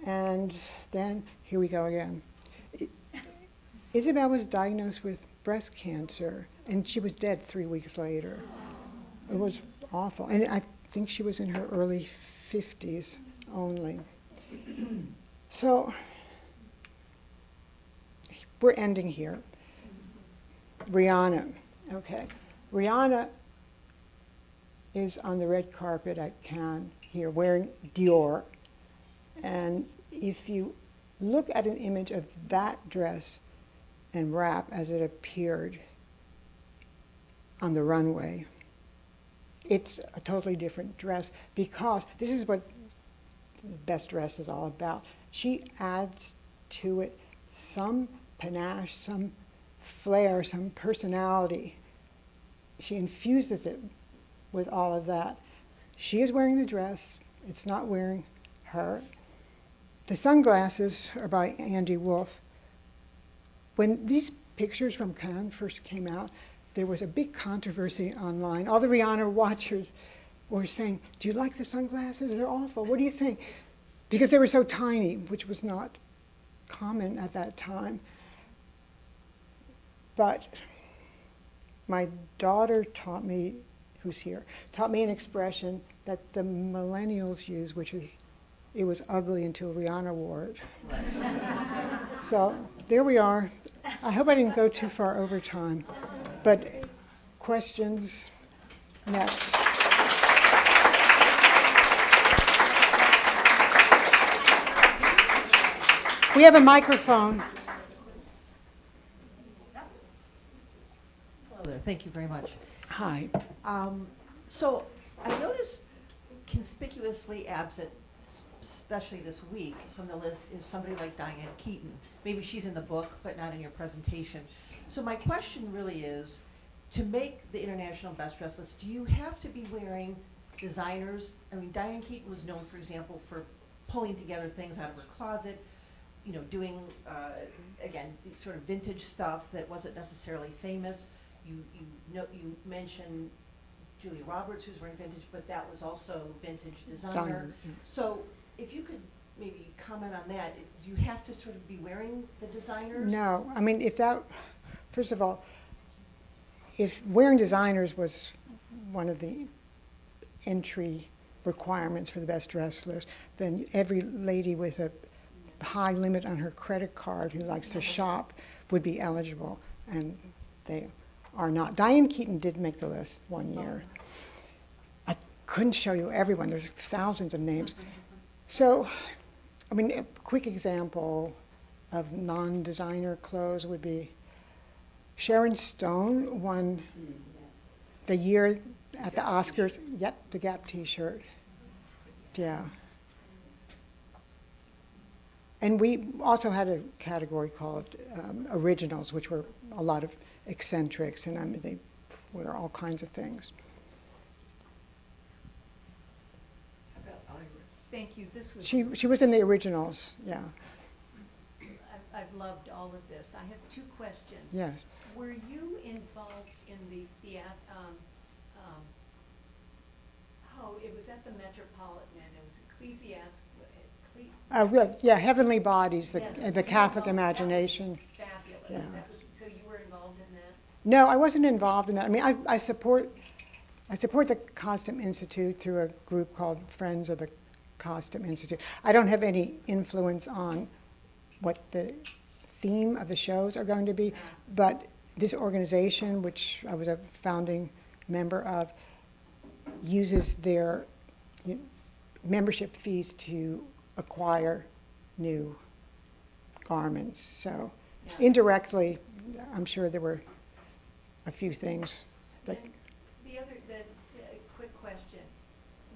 And then, here we go again. Isabel was diagnosed with breast cancer, and she was dead 3 weeks later. It was awful. And I think she was in her early 50s only. So, we're ending here. Rihanna. Okay. Rihanna is on the red carpet at Cannes here wearing Dior. And if you look at an image of that dress and wrap as it appeared on the runway, it's a totally different dress, because this is what Best Dress is all about. She adds to it some panache, some flair, some personality. She infuses it with all of that. She is wearing the dress. It's not wearing her. The sunglasses are by Andy Wolf. When these pictures from Cannes first came out, there was a big controversy online. All the Rihanna watchers were saying, "Do you like the sunglasses? They're awful. What do you think?" Because they were so tiny, which was not common at that time. But my daughter taught me, who's here, taught me an expression that the millennials use, which is, "It was ugly until Rihanna wore it." So there we are. I hope I didn't go too far over time. But questions next. We have a microphone. Hello there. Thank you very much. Hi. So I noticed conspicuously absent, especially this week, from the list is somebody like Diane Keaton. Maybe she's in the book, but not in your presentation. So my question really is, to make the International Best Dress list, do you have to be wearing designers? I mean, Diane Keaton was known, for example, for pulling together things out of her closet, you know, doing, again, sort of vintage stuff that wasn't necessarily famous. You mentioned Julia Roberts, who's wearing vintage, but that was also vintage designer. Yeah. So if you could maybe comment on that, do you have to sort of be wearing the designers? No. I mean, if that, first of all, if wearing designers was one of the entry requirements for the Best Dress list, then every lady with a high limit on her credit card who likes to shop would be eligible, and they are not. Diane Keaton did make the list one year. I couldn't show you everyone. There's thousands of names. So, I mean, a quick example of non-designer clothes would be Sharon Stone won the year at the Oscars. Yep, the Gap T-shirt. Yeah. And we also had a category called originals, which were a lot of eccentrics, and I mean, they were all kinds of things. Thank you. This was She was in the originals, yeah. I've loved all of this. I have two questions. Yes. Were you involved in the it was at the Metropolitan, and it was ecclesiastical. Yeah, heavenly bodies, Yes, the Catholic imagination. Fabulous. Yeah. So you were involved in that? No, I wasn't involved in that. I mean, I support the Costume Institute through a group called Friends of the Costume Institute. I don't have any influence on what the theme of the shows are going to be, but this organization, which I was a founding member of, uses their membership fees to acquire new garments. So indirectly, I'm sure there were a few things that. The quick question: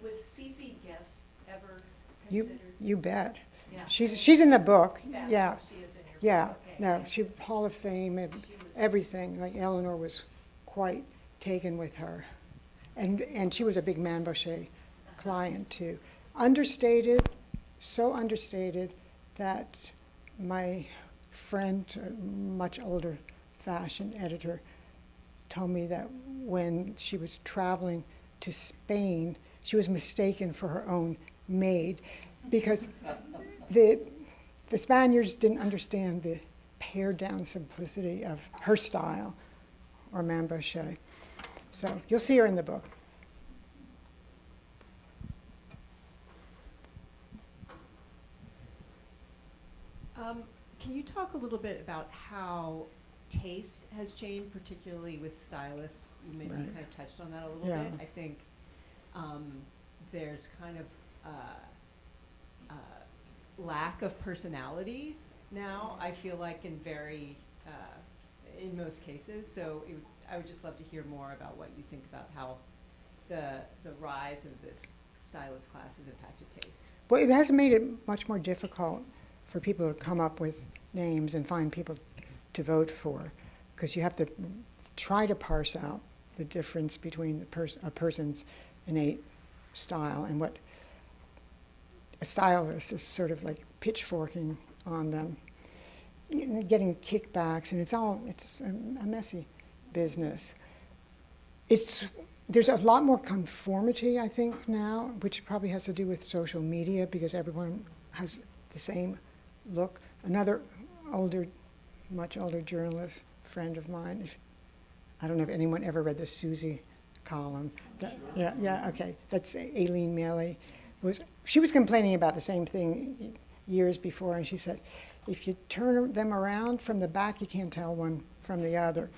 was CC Guest ever considered? You bet. Yeah. She's in the book. Yeah. Yeah. She is in your Yeah. book. Okay. No, she Hall of Fame and everything. Like Eleanor was quite taken with her, and she was a big Manbochet client too. Understated, so understated that my friend, a much older fashion editor, told me that when she was traveling to Spain, she was mistaken for her own maid because the Spaniards didn't understand the pared down simplicity of her style or Manbochet. So you'll see her in the book. Can you talk a little bit about how taste has changed, particularly with stylists? You maybe kind of touched on that a little bit. I think there's kind of lack of personality now, I feel like, in most cases. So I would just love to hear more about what you think about how the rise of this stylist class has impacted taste. Well, it has made it much more difficult for people to come up with names and find people to vote for, because you have to try to parse out the difference between a person's innate style and what a stylist is sort of like pitchforking on them, getting kickbacks, and it's a messy business. There's a lot more conformity, I think, now, which probably has to do with social media, because everyone has the same look. Another much older journalist friend of mine, I don't know if anyone ever read the Susie column. Okay. That's Aileen Mealy. She was complaining about the same thing years before, and she said, if you turn them around from the back, you can't tell one from the other.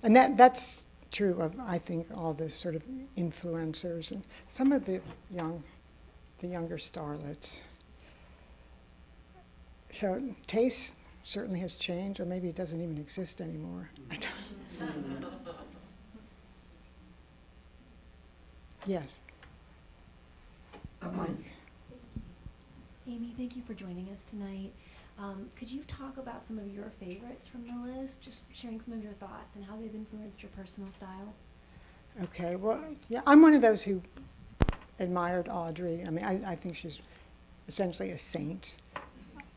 And that's true of, I think, all the sort of influencers and some of the younger starlets. So taste certainly has changed, or maybe it doesn't even exist anymore. Yes. Mike. Amy, thank you for joining us tonight. Could you talk about some of your favorites from the list, just sharing some of your thoughts and how they've influenced your personal style? Okay, well, yeah, I'm one of those who admired Audrey. I mean, I think she's essentially a saint.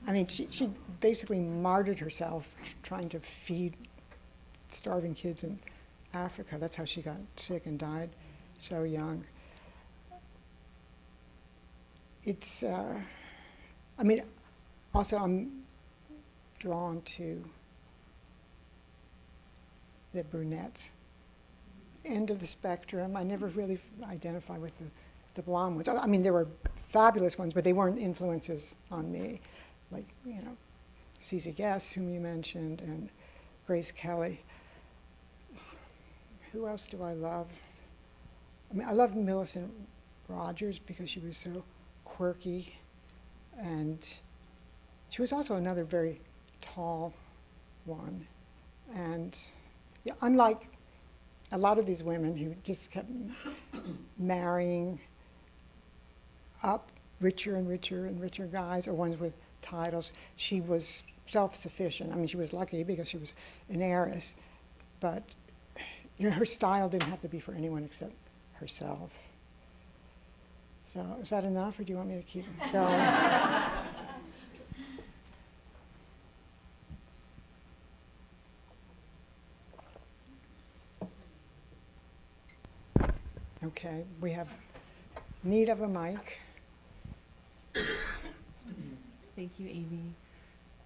I mean, she basically martyred herself trying to feed starving kids in Africa. That's how she got sick and died so young. I mean, also I'm drawn to the brunette end of the spectrum. I never really identify with the blonde ones. I mean, there were fabulous ones, but they weren't influences on me. Like, CC Guest, whom you mentioned, and Grace Kelly. Who else do I love? I mean, I love Millicent Rogers because she was so quirky, and she was also another very tall one. And unlike a lot of these women who just kept marrying up richer and richer and richer guys, or ones with titles, she was self-sufficient. I mean, she was lucky because she was an heiress, but her style didn't have to be for anyone except herself. So is that enough, or do you want me to keep going? Okay, we have need of a mic. Thank you, Amy.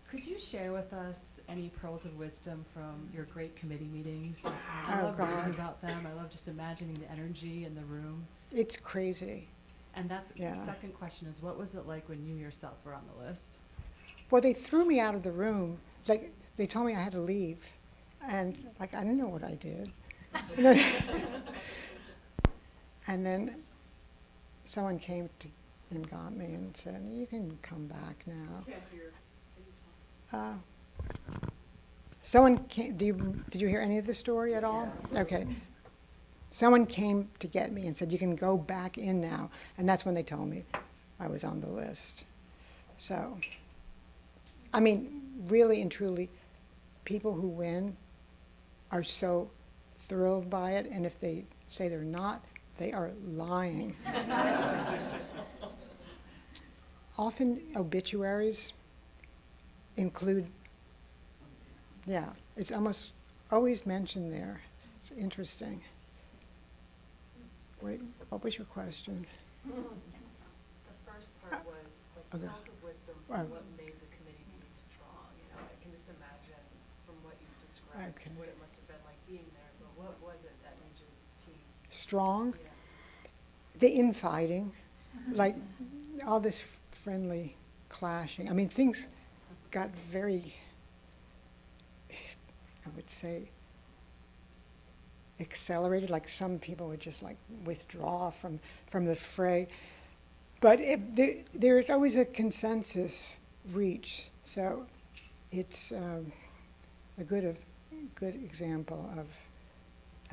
Could you share with us any pearls of wisdom from your great committee meetings? I love reading about them. I love just imagining the energy in the room. It's crazy. And that's the second question is, what was it like when you yourself were on the list? Well, they threw me out of the room. Like, they told me I had to leave. And, like, I didn't know what I did. And then someone came and got me and said, you can come back now. Someone came, did you hear any of the story at all? Yeah. Okay. Someone came to get me and said, you can go back in now. And that's when they told me I was on the list. So, I mean, really and truly, people who win are so thrilled by it. And if they say they're not, they are lying. Often obituaries include, it's almost always mentioned there. It's interesting. Wait, what was your question? The first part was like pearls of wisdom for what made the committee meeting strong. You know, I can just imagine from what you described what it must have been like being there. But what was it that made your team strong? Yeah. The infighting, like all this friendly clashing. I mean, things got very, I would say, accelerated. Like some people would just like withdraw from the fray. But there's always a consensus reached. So it's a good example of,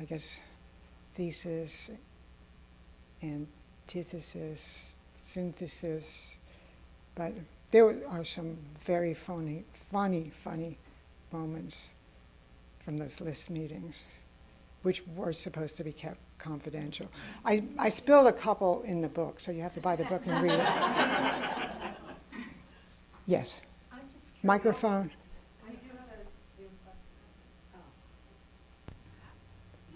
I guess, thesis, antithesis, synthesis, but there are some very funny moments from those list meetings, which were supposed to be kept confidential. I spilled a couple in the book, so you have to buy the book and read it. Yes. Microphone.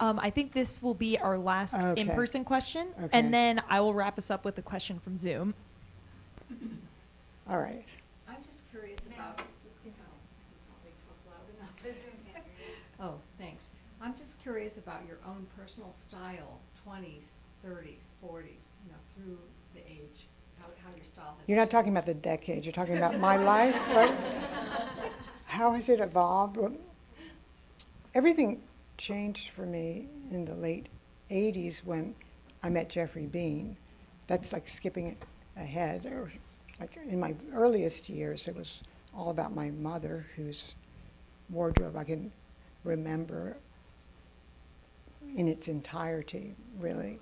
I think this will be our last in-person question, and then I will wrap us up with a question from Zoom. All right. I'm just curious about. Oh, thanks. I'm just curious about your own personal style, 20s, 30s, 40s, through the age, how your style has. You're not talking about the decade. You're talking about my life. Right? How has it evolved? Well, everything changed for me in the late 80s when I met Jeffrey Bean. That's like skipping it ahead. Or like in my earliest years, it was all about my mother, whose wardrobe I can remember in its entirety, really.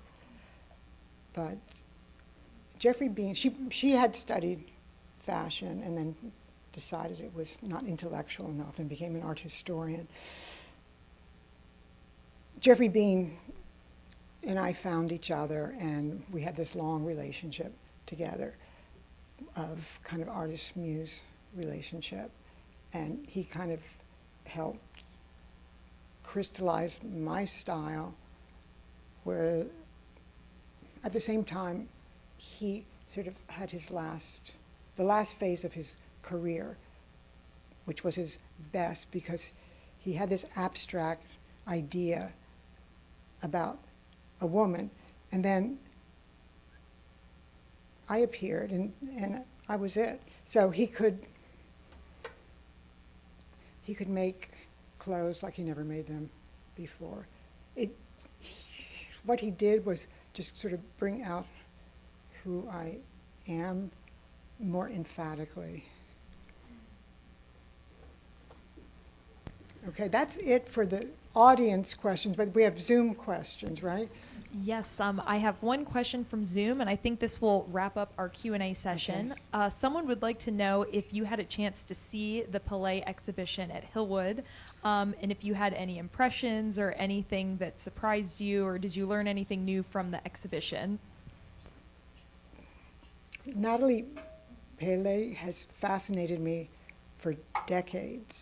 But Jeffrey Bean, she had studied fashion and then decided it was not intellectual enough and became an art historian. Jeffrey Bean and I found each other, and we had this long relationship together of kind of artist-muse relationship. And he kind of helped crystallize my style, where at the same time he sort of had the last phase of his career, which was his best because he had this abstract idea about a woman, and then I appeared, and I was it. So he could make clothes like he never made them before. What he did was just sort of bring out who I am more emphatically. Okay, that's it for the audience questions, but we have Zoom questions, right? Yes, I have one question from Zoom, and I think this will wrap up our Q&A session. Okay. Someone would like to know if you had a chance to see the Paley exhibition at Hillwood, and if you had any impressions or anything that surprised you, or did you learn anything new from the exhibition? Natalie Paley has fascinated me for decades.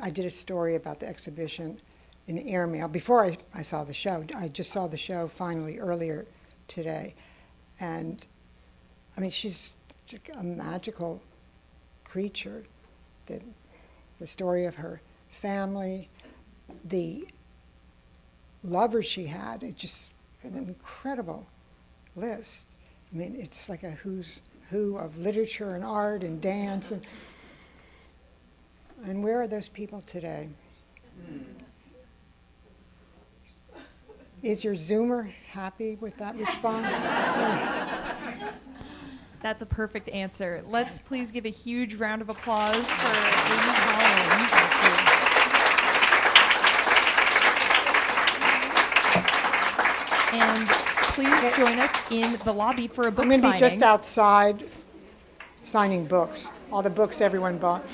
I did a story about the exhibition in airmail. Before I saw the show, I just saw the show finally earlier today. And, I mean, she's a magical creature. The story of her family, the lovers she had, it's just an incredible list. I mean, it's like a who's who of literature and art and dance. And where are those people today? Is your Zoomer happy with that response? That's a perfect answer. Let's please give a huge round of applause for Amy Collins. And please join us in the lobby for a book signing. I'm going to be just outside signing books, all the books everyone bought.